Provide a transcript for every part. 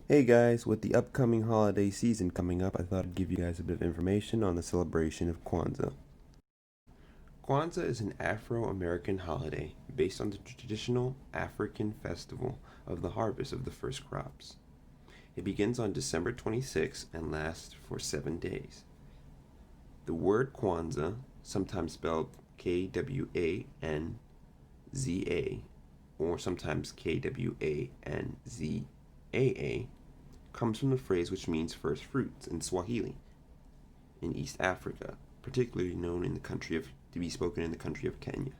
Hey guys, with the upcoming holiday season coming up, I thought I'd give you guys a bit of information on the celebration of Kwanzaa. Kwanzaa is an Afro-American holiday based on the traditional African festival of the harvest of the first crops. It begins on December 26th and lasts for 7 days. The word Kwanzaa, sometimes spelled Kwanzaa or sometimes Kwanzaa, comes from the phrase which means first fruits in Swahili in East Africa, particularly known in the country of to be spoken in the country of Kenya.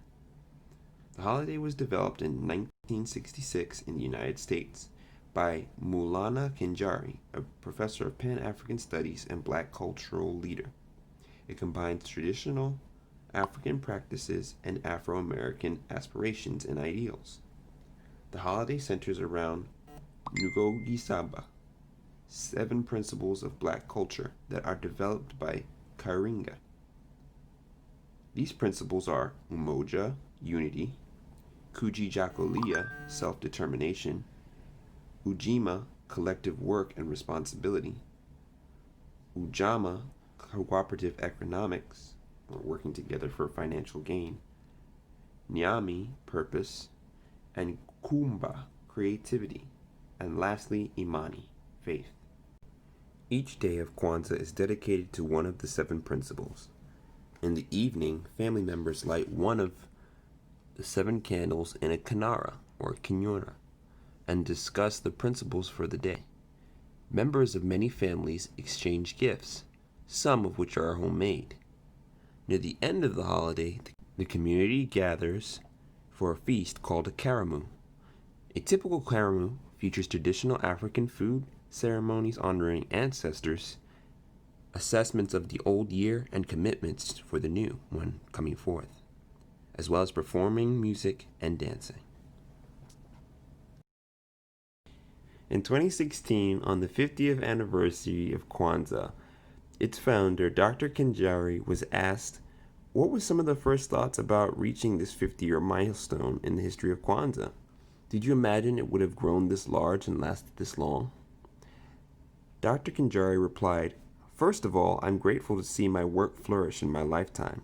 The holiday was developed in 1966 in the United States by Maulana Kinjari, a professor of Pan-African Studies and black cultural leader. It combines traditional African practices and Afro-American aspirations and ideals. The holiday centers around Ngugisaba, 7 principles of black culture that are developed by Karinga. These principles are Umoja, unity; Kujichagulia, self-determination; Ujima, collective work and responsibility; Ujama, cooperative economics, or working together for financial gain; Nyami, purpose; and Kumba, creativity; and lastly, Imani, faith. Each day of Kwanzaa is dedicated to one of the 7 principles. In the evening, family members light one of the 7 candles in a kinara or kinyora and discuss the principles for the day. Members of many families exchange gifts, some of which are homemade. Near the end of the holiday, the community gathers for a feast called a karamu. A typical karamu features traditional African food, ceremonies honoring ancestors, assessments of the old year, and commitments for the new one coming forth, as well as performing music and dancing. In 2016, on the 50th anniversary of Kwanzaa, its founder, Dr. Kinjari, was asked what were some of the first thoughts about reaching this 50-year milestone in the history of Kwanzaa. Did you imagine it would have grown this large and lasted this long? Dr. Kinjari replied, "First of all, I'm grateful to see my work flourish in my lifetime.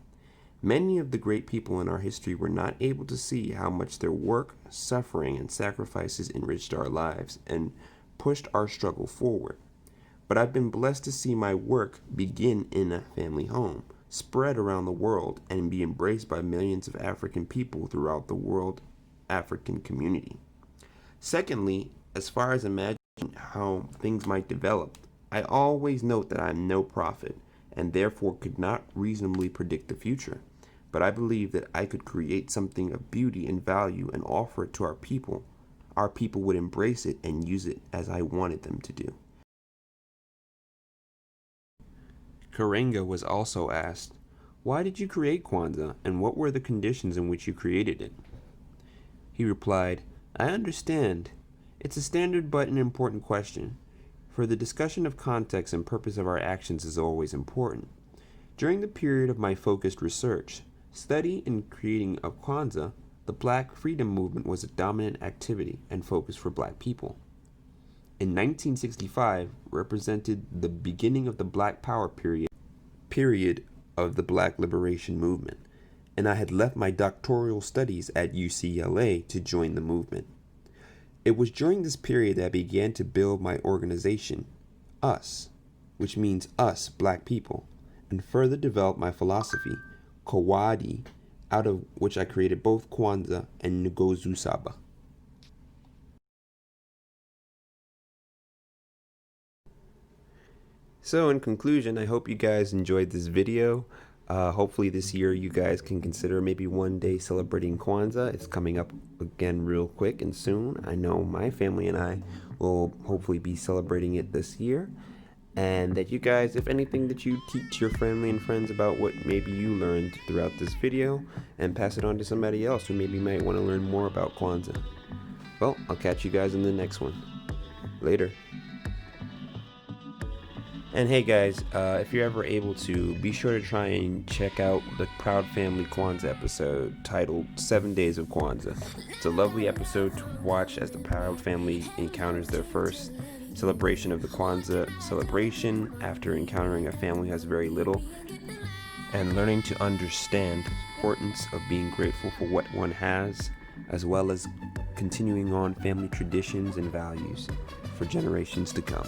Many of the great people in our history were not able to see how much their work, suffering, and sacrifices enriched our lives and pushed our struggle forward. But I've been blessed to see my work begin in a family home, spread around the world, and be embraced by millions of African people throughout the world African community. Secondly, as far as imagining how things might develop, I always note that I am no prophet and therefore could not reasonably predict the future. But I believe that I could create something of beauty and value and offer it to our people. Our people would embrace it and use it as I wanted them to do." Karenga was also asked, "Why did you create Kwanzaa, and what were the conditions in which you created it?" He replied, "I understand. It's a standard but an important question, for the discussion of context and purpose of our actions is always important. During the period of my focused research, study, and creating of Kwanzaa, the Black freedom movement was a dominant activity and focus for Black people. In 1965 represented the beginning of the Black Power period of the Black liberation movement, and I had left my doctoral studies at UCLA to join the movement. It was during this period that I began to build my organization, US, which means us, Black people, and further develop my philosophy, Kawadi, out of which I created both Kwanzaa and Ngozusaba." So in conclusion, I hope you guys enjoyed this video. Hopefully this year you guys can consider maybe one day celebrating Kwanzaa. It's coming up again real quick and soon. I know my family and I will hopefully be celebrating it this year. And that you guys, if anything, that you teach your family and friends about what maybe you learned throughout this video and pass it on to somebody else who maybe might want to learn more about Kwanzaa. Well, I'll catch you guys in the next one. Later. And hey guys, if you're ever able to, be sure to try and check out the Proud Family Kwanzaa episode titled 7 Days of Kwanzaa. It's a lovely episode to watch as the Proud family encounters their first celebration of the Kwanzaa celebration after encountering a family who has very little, and learning to understand the importance of being grateful for what one has, as well as continuing on family traditions and values for generations to come.